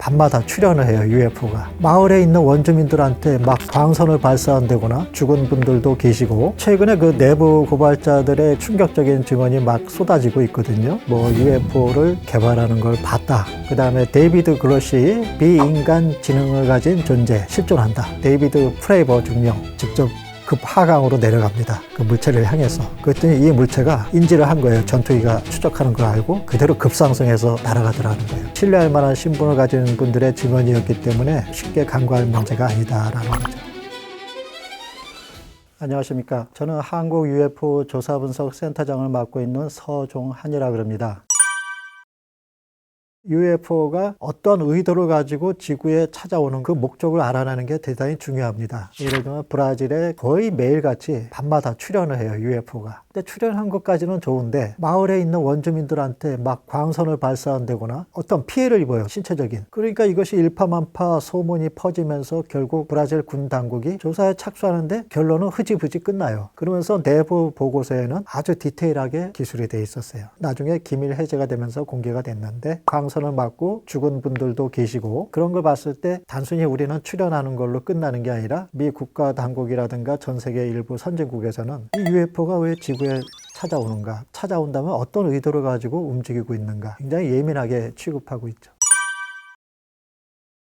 밤마다 출현을 해요. UFO가 마을에 있는 원주민들한테 막 광선을 발사한다거나 죽은 분들도 계시고, 최근에 그 내부 고발자들의 충격적인 증언이 막 쏟아지고 있거든요. 뭐 UFO를 개발하는 걸 봤다, 그 다음에 데이비드 그러시 비인간 지능을 가진 존재 실존한다, 데이비드 프레이버 중령 직접 급하강으로 내려갑니다. 그 물체를 향해서. 그랬더니 이 물체가 인지를 한 거예요. 전투기가 추적하는 걸 알고 그대로 급상승해서 날아가더라는 거예요. 신뢰할 만한 신분을 가진 분들의 증언이었기 때문에 쉽게 간과할 문제가 아니다라는 거죠. 안녕하십니까. 저는 한국 UFO 조사분석센터장을 맡고 있는 서종한이라고 합니다. UFO가 어떤 의도를 가지고 지구에 찾아오는 그 목적을 알아내는 게 대단히 중요합니다. 예를 들면 브라질에 거의 매일같이 밤마다 출현을 해요, UFO가. 근데 출현한 것까지는 좋은데 마을에 있는 원주민들한테 막 광선을 발사한다거나 어떤 피해를 입어요, 신체적인. 그러니까 이것이 일파만파 소문이 퍼지면서 결국 브라질 군 당국이 조사에 착수하는데 결론은 흐지부지 끝나요. 그러면서 내부 보고서에는 아주 디테일하게 기술이 돼 있었어요. 나중에 기밀 해제가 되면서 공개가 됐는데, 광선을 맞고 죽은 분들도 계시고, 그런 걸 봤을 때 단순히 우리는 출현하는 걸로 끝나는 게 아니라 미 국가 당국이라든가 전 세계 일부 선진국에서는 이 UFO가 왜 지구에 찾아오는가, 찾아온다면 어떤 의도를 가지고 움직이고 있는가 굉장히 예민하게 취급하고 있죠.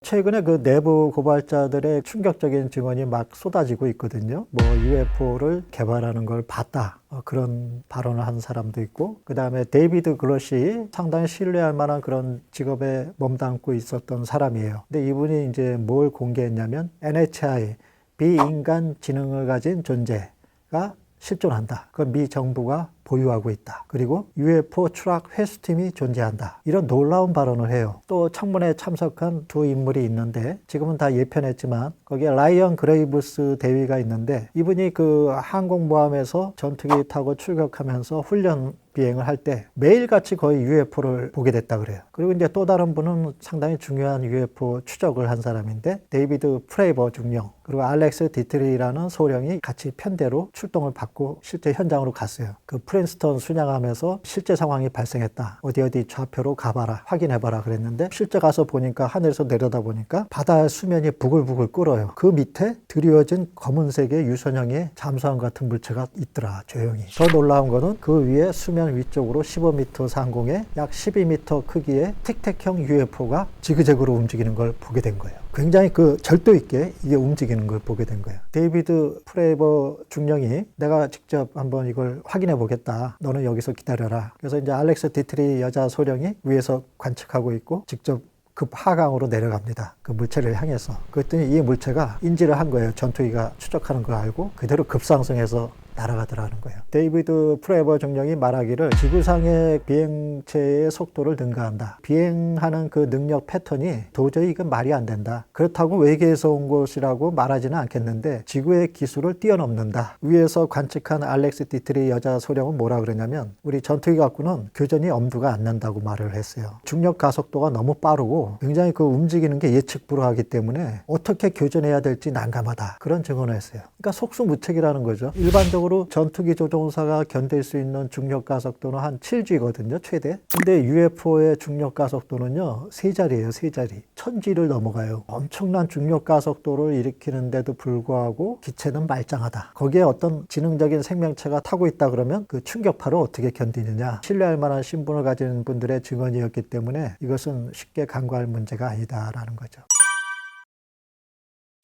최근에 그 내부 고발자들의 충격적인 증언이 막 쏟아지고 있거든요. 뭐 UFO를 개발하는 걸 봤다, 그런 발언을 한 사람도 있고, 그 다음에 데이비드 그러시 상당히 신뢰할 만한 그런 직업에 몸담고 있었던 사람이에요. 근데 이분이 이제 뭘 공개했냐면 NHI 비인간 지능을 가진 존재가 실존한다, 그건 미 정부가 보유하고 있다, 그리고 UFO 추락 회수팀이 존재한다, 이런 놀라운 발언을 해요. 또 청문회에 참석한 두 인물이 있는데 지금은 다 예편했지만 거기에 라이언 그레이브스 대위가 있는데, 이분이 그 항공모함에서 전투기 타고 출격하면서 훈련 비행을 할 때 매일같이 거의 UFO를 보게 됐다 그래요. 그리고 이제 또 다른 분은 상당히 중요한 UFO 추적을 한 사람인데 데이비드 프레이버 중령, 그리고 알렉스 디트리라는 소령이 같이 편대로 출동을 받고 실제 현장으로 갔어요. 그 프린스턴 순양함에서 실제 상황이 발생했다, 어디 좌표로 가봐라, 확인해봐라 그랬는데, 실제 가서 보니까 하늘에서 내려다 보니까 바다의 수면이 부글부글 끓어요. 그 밑에 드리워진 검은색의 유선형의 잠수함 같은 물체가 있더라, 조용히. 더 놀라운 거는 그 위에 수면 위쪽으로 15m 상공에 약 12m 크기의 틱택형 UFO가 지그재그로 움직이는 걸 보게 된 거예요. 굉장히 그 절도 있게 이게 움직이는 걸 보게 된 거예요. 데이비드 프레이버 중령이 내가 직접 한번 이걸 확인해 보겠다, 너는 여기서 기다려라. 그래서 이제 알렉스 디트리 여자 소령이 위에서 관측하고 있고 직접 급하강으로 내려갑니다, 그 물체를 향해서. 그랬더니 이 물체가 인지를 한 거예요. 전투기가 추적하는 걸 알고 그대로 급상승해서 날아가더라는 거예요. 데이비드 프레이버 중령이 말하기를 지구상의 비행체의 속도를 능가한다, 비행하는 그 능력 패턴이 도저히 이건 말이 안 된다, 그렇다고 외계에서 온 것이라고 말하지는 않겠는데 지구의 기술을 뛰어넘는다. 위에서 관측한 알렉스 디트리 여자 소령은 뭐라 그러냐면 우리 전투기 갖고는 교전이 엄두가 안 난다고 말을 했어요. 중력 가속도가 너무 빠르고 굉장히 그 움직이는 게 예측 불허하기 때문에 어떻게 교전해야 될지 난감하다, 그런 증언을 했어요. 그러니까 속수무책이라는 거죠. 일반적으로 전투기 조종사가 견딜 수 있는 중력 가속도는 한 7G거든요, 최대. 근데 UFO의 중력 가속도는요 3자리예요, 3자리. 1000G를 넘어가요. 엄청난 중력 가속도를 일으키는데도 불구하고 기체는 말짱하다. 거기에 어떤 지능적인 생명체가 타고 있다 그러면 그 충격파를 어떻게 견디느냐, 신뢰할 만한 신분을 가진 분들의 증언이었기 때문에 이것은 쉽게 간과할 문제가 아니다라는 거죠.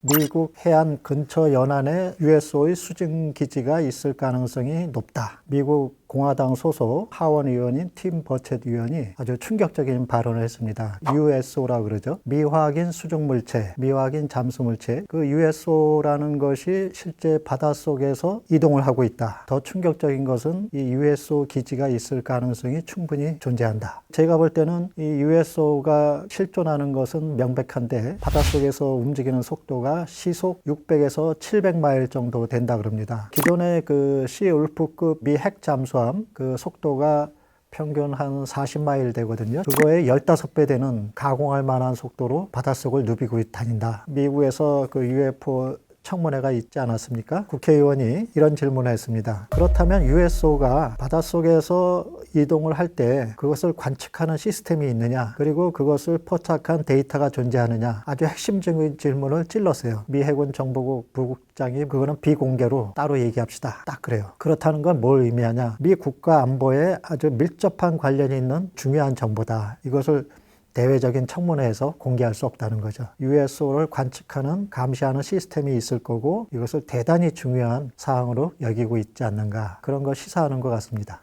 미국 해안 근처 연안에 USO의 수중 기지가 있을 가능성이 높다. 미국 공화당 소속 하원 의원인 팀 버쳇 의원이 아주 충격적인 발언을 했습니다. USO라고 그러죠. 미확인 수중물체, 미확인 잠수물체. 그 USO라는 것이 실제 바닷속에서 이동을 하고 있다. 더 충격적인 것은 이 USO 기지가 있을 가능성이 충분히 존재한다. 제가 볼 때는 이 USO가 실존하는 것은 명백한데 바닷속에서 움직이는 속도가 시속 600에서 700마일 정도 된다 그럽니다. 기존의 그 시울프급 미 핵 잠수함 그 속도가 평균 한 40마일 되거든요. 그거의 15배 되는 가공할 만한 속도로 바닷속을 누비고 다닌다. 미국에서 그 UFO 청문회가 있지 않았습니까? 국회의원이 이런 질문을 했습니다. 그렇다면 USO가 바닷속에서 이동을 할 때 그것을 관측하는 시스템이 있느냐, 그리고 그것을 포착한 데이터가 존재하느냐, 아주 핵심적인 질문을 찔렀어요. 미 해군 정보국 부국장이 그거는 비공개로 따로 얘기합시다. 딱 그래요. 그렇다는 건 뭘 의미하냐? 미 국가 안보에 아주 밀접한 관련이 있는 중요한 정보다. 이것을 대외적인 청문회에서 공개할 수 없다는 거죠. USO를 관측하는, 감시하는 시스템이 있을 거고 이것을 대단히 중요한 사항으로 여기고 있지 않는가, 그런 걸 시사하는 것 같습니다.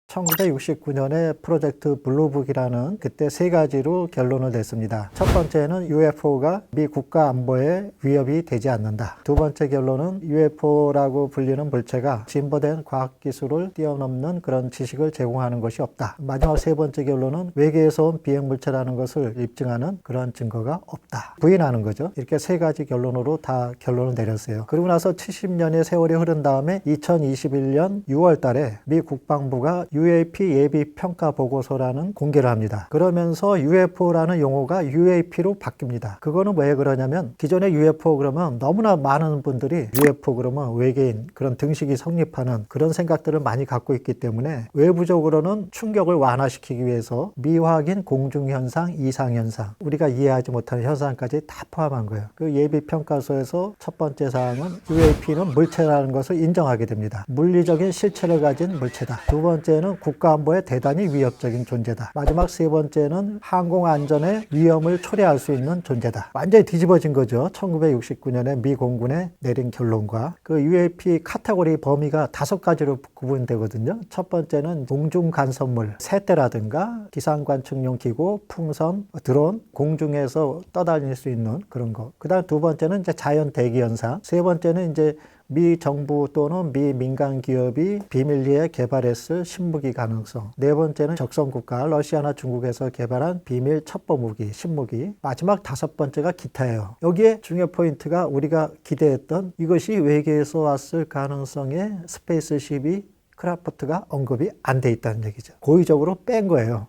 1969년에 프로젝트 블루북이라는 그때 세 가지로 결론을 냈습니다. 첫 번째는 UFO가 미 국가 안보에 위협이 되지 않는다. 두 번째 결론은 UFO라고 불리는 물체가 진보된 과학기술을 뛰어넘는 그런 지식을 제공하는 것이 없다. 마지막 세 번째 결론은 외계에서 온 비행물체라는 것을 입증하는 그런 증거가 없다. 부인하는 거죠. 이렇게 세 가지 결론으로 다 결론을 내렸어요. 그리고 나서 70년의 세월이 흐른 다음에 2021년 6월 달에 미 국방부가 UAP 예비 평가 보고서라는 공개를 합니다. 그러면서 UFO라는 용어가 UAP로 바뀝니다. 그거는 왜 그러냐면 기존의 UFO 그러면 너무나 많은 분들이 UFO 그러면 외계인, 그런 등식이 성립하는 그런 생각들을 많이 갖고 있기 때문에 외부적으로는 충격을 완화시키기 위해서 미확인 공중현상, 이상현상, 우리가 이해하지 못하는 현상까지 다 포함한 거예요. 그 예비 평가서에서 첫 번째 사항은 UAP는 물체라는 것을 인정하게 됩니다. 물리적인 실체를 가진 물체다. 두 번째는 국가안보에 대단히 위협적인 존재다. 마지막 세 번째는 항공안전에 위험을 초래할 수 있는 존재다. 완전히 뒤집어진 거죠. 1969년에 미 공군에 내린 결론과 그 UAP 카테고리 범위가 5가지로 구분되거든요. 첫 번째는 공중 간섭물, 새떼라든가 기상관측용 기구, 풍선, 드론, 공중에서 떠다닐 수 있는 그런 거. 그다음 두 번째는 이제 자연 대기 현상. 세 번째는 이제 미 정부 또는 미 민간 기업이 비밀리에 개발했을 신무기 가능성. 네 번째는 적성국가, 러시아나 중국에서 개발한 비밀 첩보무기, 신무기. 마지막 다섯 번째가 기타예요. 여기에 중요 포인트가 우리가 기대했던 이것이 외계에서 왔을 가능성의 스페이스십이 크라프트가 언급이 안 돼 있다는 얘기죠. 고의적으로 뺀 거예요.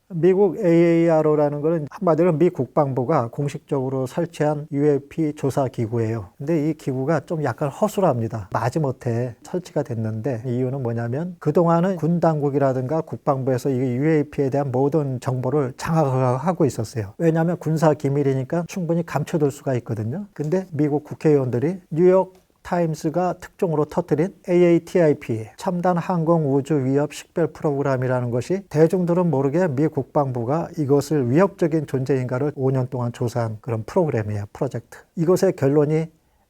미국 AARO라는 것은 한마디로 미 국방부가 공식적으로 설치한 UAP 조사 기구예요. 근데 이 기구가 좀 약간 허술합니다. 마지못해 설치가 됐는데 이유는 뭐냐면 그동안은 군 당국이라든가 국방부에서 이 UAP에 대한 모든 정보를 장악하고 있었어요. 왜냐하면 군사 기밀이니까 충분히 감춰둘 수가 있거든요. 근데 미국 국회의원들이 뉴욕 타임스가 특종으로 터뜨린 AATIP, 첨단 항공 우주 위협 식별 프로그램이라는 것이 대중들은 모르게 미 국방부가 이것을 위협적인 존재인가를 5년 동안 조사한 그런 프로그램이에요. 프로젝트. 이것의 결론이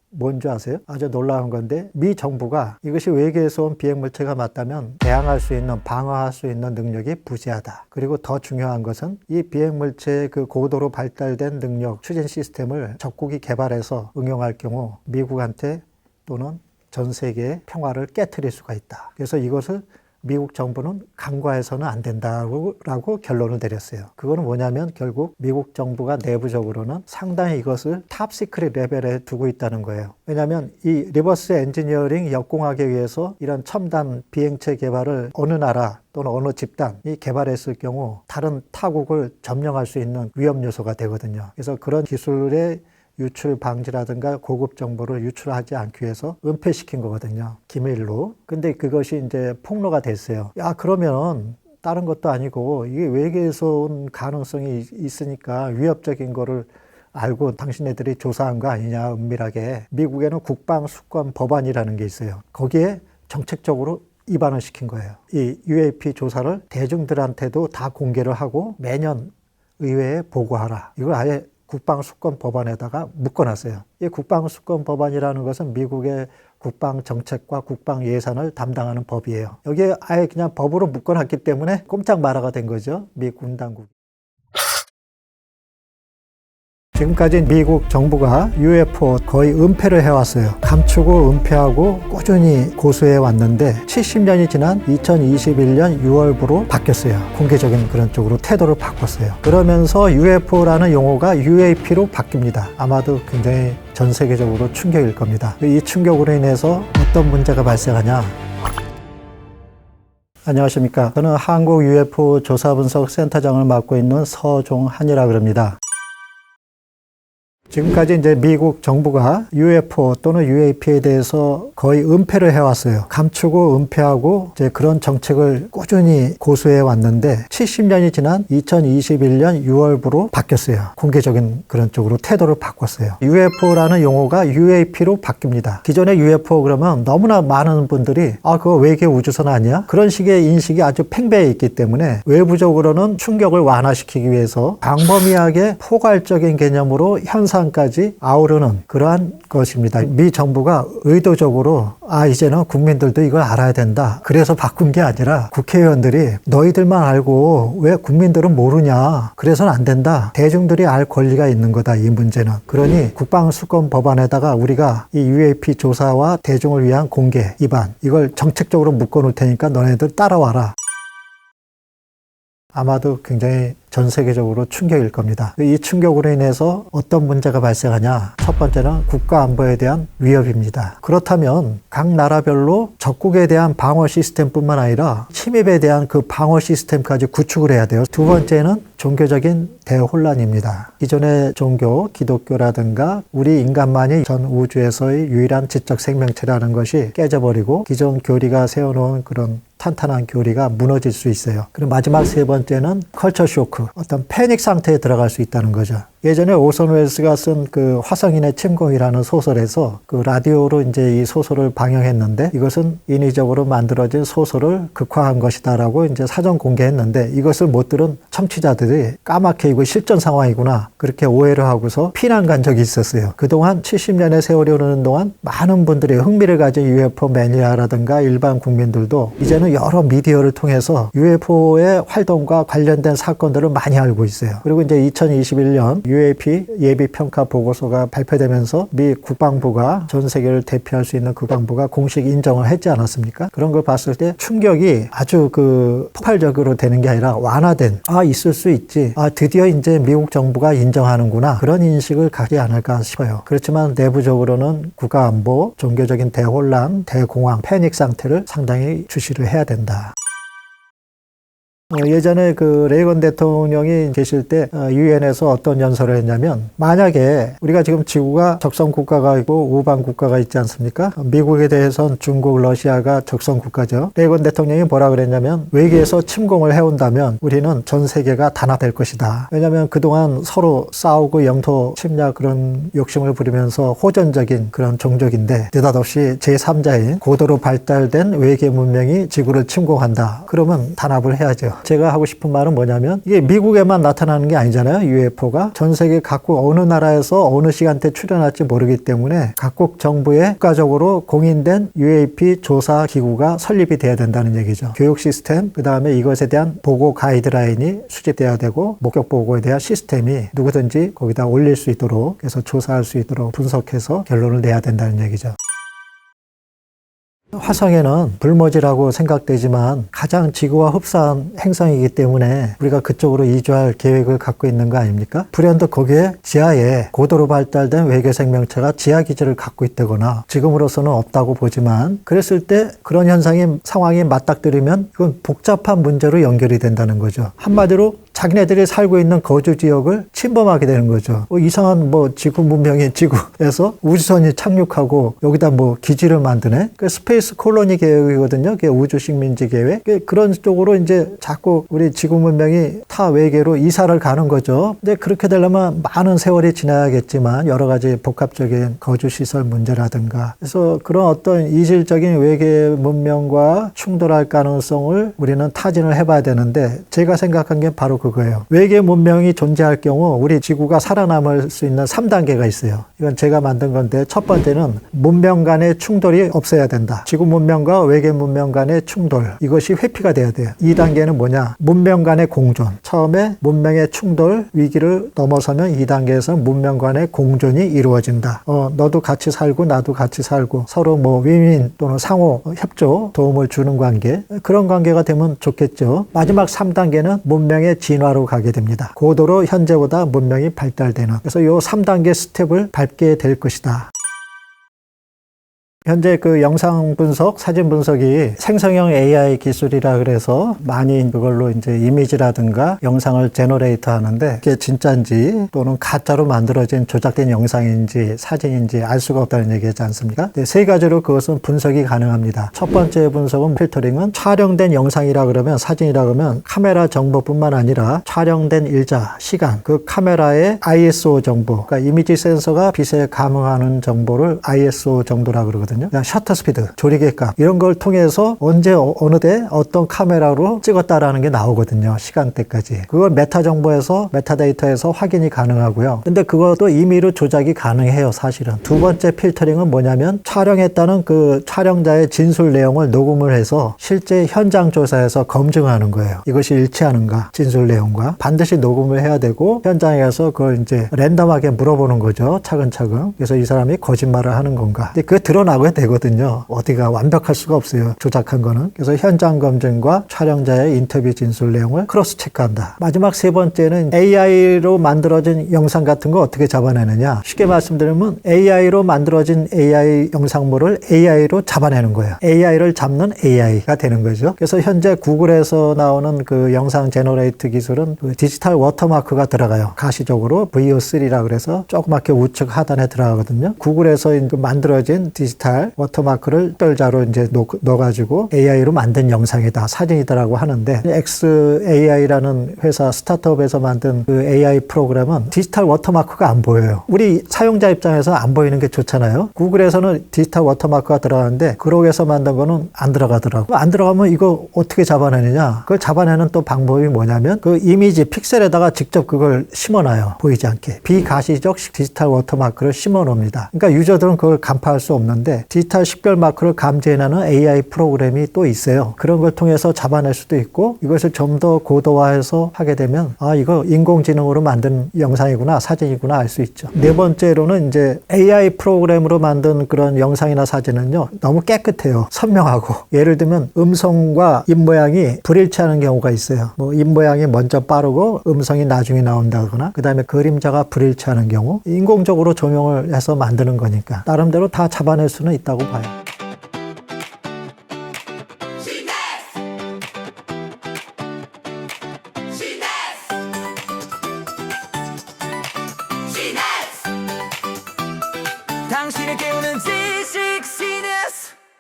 뭔지 아세요? 아주 놀라운 건데 미 정부가 이것이 외계에서 온 비행물체가 맞다면 대항할 수 있는, 방어할 수 있는 능력이 부재하다. 그리고 더 중요한 것은 이 비행물체의 그 고도로 발달된 능력, 추진 시스템을 적국이 개발해서 응용할 경우 미국한테 또는 전 세계의 평화를 깨트릴 수가 있다. 그래서 이것을 미국 정부는 간과해서는 안 된다고 결론을 내렸어요. 그거는 뭐냐면 결국 미국 정부가 내부적으로는 상당히 이것을 탑시크릿 레벨에 두고 있다는 거예요. 왜냐하면 이 리버스 엔지니어링 역공하기 위해서 이런 첨단 비행체 개발을 어느 나라 또는 어느 집단이 개발했을 경우 다른 타국을 점령할 수 있는 위험 요소가 되거든요. 그래서 그런 기술의 유출 방지라든가 고급 정보를 유출하지 않기 위해서 은폐시킨 거거든요. 기밀로. 근데 그것이 이제 폭로가 됐어요. 야, 그러면 다른 것도 아니고 이게 외계에서 온 가능성이 있으니까 위협적인 거를 알고 당신네들이 조사한 거 아니냐, 은밀하게. 미국에는 국방수권 법안이라는 게 있어요. 거기에 정책적으로 위반을 시킨 거예요. 이 UAP 조사를 대중들한테도 다 공개를 하고 매년 의회에 보고하라. 이걸 아예 국방수권 법안에다가 묶어놨어요. 이 국방수권 법안이라는 것은 미국의 국방 정책과 국방 예산을 담당하는 법이에요. 여기에 아예 그냥 법으로 묶어놨기 때문에 꼼짝 마라가 된 거죠. 미 군 당국. 지금까지 미국 정부가 UFO 거의 은폐를 해왔어요. 감추고 은폐하고 꾸준히 고수해 왔는데 70년이 지난 2021년 6월부로 바뀌었어요. 공개적인 그런 쪽으로 태도를 바꿨어요. 그러면서 UFO라는 용어가 UAP로 바뀝니다. 아마도 굉장히 전 세계적으로 충격일 겁니다. 이 충격으로 인해서 어떤 문제가 발생하냐. 안녕하십니까. 저는 한국 UFO 조사분석 센터장을 맡고 있는 서종한이라고 합니다. 지금까지 이제 미국 정부가 UFO 또는 UAP에 대해서 거의 은폐를 해왔어요. 감추고 은폐하고 이제 그런 정책을 꾸준히 고수해 왔는데 70년이 지난 2021년 6월부로 바뀌었어요. 공개적인 그런 쪽으로 태도를 바꿨어요. UFO라는 용어가 UAP로 바뀝니다. 기존의 UFO 그러면 너무나 많은 분들이 그거 외계 우주선 아니야? 그런 식의 인식이 아주 팽배해 있기 때문에 외부적으로는 충격을 완화시키기 위해서 광범위하게 포괄적인 개념으로 현상까지 아우르는 그러한 것입니다. 미 정부가 의도적으로 이제는 국민들도 이걸 알아야 된다. 그래서 바꾼 게 아니라 국회의원들이 너희들만 알고 왜 국민들은 모르냐. 그래서는 안 된다. 대중들이 알 권리가 있는 거다. 이 문제는. 그러니 국방수권 법안에다가 우리가 이 UAP 조사와 대중을 위한 공개, 입안 이걸 정책적으로 묶어놓을 테니까 너네들 따라와라. 아마도 굉장히 전 세계적으로 충격일 겁니다. 이 충격으로 인해서 어떤 문제가 발생하냐? 첫 번째는 국가 안보에 대한 위협입니다. 그렇다면 각 나라별로 적국에 대한 방어 시스템뿐만 아니라 침입에 대한 그 방어 시스템까지 구축을 해야 돼요. 두 번째는 종교적인 대혼란입니다. 기존의 종교, 기독교라든가 우리 인간만이 전 우주에서의 유일한 지적 생명체라는 것이 깨져버리고 기존 교리가 세워놓은 그런 탄탄한 교리가 무너질 수 있어요. 그리고 마지막 세 번째는 컬처 쇼크, 어떤 패닉 상태에 들어갈 수 있다는 거죠. 예전에 오선 웰스가 쓴 그 화성인의 침공이라는 소설에서 그 라디오로 이제 이 소설을 방영했는데 이것은 인위적으로 만들어진 소설을 극화한 것이다라고 이제 사전 공개했는데 이것을 못 들은 청취자들이 까맣게 이거 실전 상황이구나 그렇게 오해를 하고서 피난 간 적이 있었어요. 그동안 70년의 세월이 흐르는 동안 많은 분들이 흥미를 가진 UFO 매니아라든가 일반 국민들도 이제는 여러 미디어를 통해서 UFO의 활동과 관련된 사건들을 많이 알고 있어요. 그리고 이제 2021년 UAP 예비평가 보고서가 발표되면서 미 국방부가 전 세계를 대표할 수 있는 국방부가 공식 인정을 했지 않았습니까? 그런 걸 봤을 때 충격이 아주 그 폭발적으로 되는 게 아니라 완화된 있을 수 있지. 드디어 이제 미국 정부가 인정하는구나. 그런 인식을 갖지 않을까 싶어요. 그렇지만 내부적으로는 국가안보, 종교적인 대혼란, 대공황, 패닉 상태를 상당히 주시를 해야 된다. 예전에 그 레이건 대통령이 계실 때 유엔에서 어떤 연설을 했냐면 만약에 우리가 지금 지구가 적성 국가가 있고 우방 국가가 있지 않습니까? 미국에 대해서는 중국, 러시아가 적성 국가죠. 레이건 대통령이 뭐라 그랬냐면 외계에서 침공을 해온다면 우리는 전 세계가 단합될 것이다. 왜냐하면 그동안 서로 싸우고 영토 침략 그런 욕심을 부리면서 호전적인 그런 종족인데 느닷없이 제3자인 고도로 발달된 외계 문명이 지구를 침공한다. 그러면 단합을 해야죠. 제가 하고 싶은 말은 뭐냐면 이게 미국에만 나타나는 게 아니잖아요. UFO가 전 세계 각국 어느 나라에서 어느 시간대 출현할지 모르기 때문에 각국 정부에 국가적으로 공인된 UAP 조사 기구가 설립이 돼야 된다는 얘기죠. 교육 시스템, 그 다음에 이것에 대한 보고 가이드라인이 수집돼야 되고 목격 보고에 대한 시스템이 누구든지 거기다 올릴 수 있도록 그래서 조사할 수 있도록 분석해서 결론을 내야 된다는 얘기죠. 화성에는 불모지라고 생각되지만 가장 지구와 흡사한 행성이기 때문에 우리가 그쪽으로 이주할 계획을 갖고 있는 거 아닙니까? 불현듯 거기에 지하에 고도로 발달된 외계 생명체가 지하 기지를 갖고 있다거나 지금으로서는 없다고 보지만 그랬을 때 그런 상황이 맞닥뜨리면 이건 복잡한 문제로 연결이 된다는 거죠. 한마디로 자기네들이 살고 있는 거주 지역을 침범하게 되는 거죠. 이상한 지구 문명인 지구에서 우주선이 착륙하고 여기다 기지를 만드네. 그 스페이스 콜로니 계획이거든요. 그게 우주 식민지 계획. 그런 쪽으로 이제 자꾸 우리 지구 문명이 타 외계로 이사를 가는 거죠. 근데 그렇게 되려면 많은 세월이 지나야겠지만 여러 가지 복합적인 거주 시설 문제라든가 그래서 그런 어떤 이질적인 외계 문명과 충돌할 가능성을 우리는 타진을 해봐야 되는데 제가 생각한 게 바로 그거예요. 외계 문명이 존재할 경우 우리 지구가 살아남을 수 있는 3단계가 있어요. 이건 제가 만든 건데 첫 번째는 문명 간의 충돌이 없어야 된다. 지구 문명과 외계 문명 간의 충돌 이것이 회피가 돼야 돼요. 2단계는 뭐냐? 문명 간의 공존. 처음에 문명의 충돌 위기를 넘어서면 2단계에서 문명 간의 공존이 이루어진다. 너도 같이 살고 나도 같이 살고 서로 윈윈 또는 상호 협조 도움을 주는 관계 그런 관계가 되면 좋겠죠. 마지막 3단계는 문명의 진화로 가게 됩니다. 고도로 현재보다 문명이 발달되는 그래서 이 3단계 스텝을 밟게 될 것이다. 현재 그 영상 분석, 사진 분석이 생성형 AI 기술이라 그래서 많이 그걸로 이제 이미지라든가 영상을 제너레이트 하는데 이게 진짜인지 또는 가짜로 만들어진 조작된 영상인지 사진인지 알 수가 없다는 얘기지 않습니까? 네, 세 가지로 그것은 분석이 가능합니다. 첫 번째 분석은 필터링은 촬영된 영상이라 그러면 사진이라 그러면 카메라 정보뿐만 아니라 촬영된 일자, 시간, 그 카메라의 ISO 정보, 그러니까 이미지 센서가 빛에 감응하는 정보를 ISO 정도라 그러거든요. 그냥 셔터 스피드, 조리개 값 이런 걸 통해서 언제 어느 때 어떤 카메라로 찍었다라는 게 나오거든요. 시간대까지. 그걸 메타 정보에서 메타데이터에서 확인이 가능하고요. 근데 그것도 임의로 조작이 가능해요. 사실은. 두 번째 필터링은 뭐냐면 촬영했다는 그 촬영자의 진술 내용을 녹음을 해서 실제 현장 조사에서 검증하는 거예요. 이것이 일치하는가 진술 내용과 반드시 녹음을 해야 되고 현장에 가서 그걸 이제 랜덤하게 물어보는 거죠. 차근차근. 그래서 이 사람이 거짓말을 하는 건가. 근데 그게 드러나게 되거든요. 어디가 완벽할 수가 없어요. 조작한 거는. 그래서 현장 검증과 촬영자의 인터뷰 진술 내용을 크로스 체크한다. 마지막 세 번째는 AI로 만들어진 영상 같은 거 어떻게 잡아내느냐. 쉽게 말씀드리면 AI로 만들어진 AI 영상물을 AI로 잡아내는 거예요. AI를 잡는 AI가 되는 거죠. 그래서 현재 구글에서 나오는 그 영상 제너레이트 기술은 그 디지털 워터마크가 들어가요. 가시적으로 VO3라 그래서 조그맣게 우측 하단에 들어가거든요. 구글에서 만들어진 디지털 워터마크를 특별자로 이제 넣어가지고 AI로 만든 영상이다, 사진이다라고 하는데 XAI라는 회사 스타트업에서 만든 그 AI 프로그램은 디지털 워터마크가 안 보여요. 우리 사용자 입장에서 안 보이는 게 좋잖아요. 구글에서는 디지털 워터마크가 들어가는데 그록에서 만든 거는 안 들어가더라고. 안 들어가면 이거 어떻게 잡아내느냐? 그걸 잡아내는 또 방법이 뭐냐면 그 이미지 픽셀에다가 직접 그걸 심어놔요. 보이지 않게. 비가시적 디지털 워터마크를 심어놓습니다. 그러니까 유저들은 그걸 간파할 수 없는데 디지털 식별 마크를 감지해내는 AI 프로그램이 또 있어요. 그런 걸 통해서 잡아낼 수도 있고 이것을 좀 더 고도화해서 하게 되면 아 이거 인공지능으로 만든 영상이구나 사진이구나 알 수 있죠. 네 번째로는 이제 AI 프로그램으로 만든 그런 영상이나 사진은요 너무 깨끗해요. 선명하고 예를 들면 음성과 입모양이 불일치하는 경우가 있어요. 뭐 입모양이 먼저 빠르고 음성이 나중에 나온다거나 그 다음에 그림자가 불일치하는 경우 인공적으로 조명을 해서 만드는 거니까 나름대로 다 잡아낼 수는 있다고 봐요.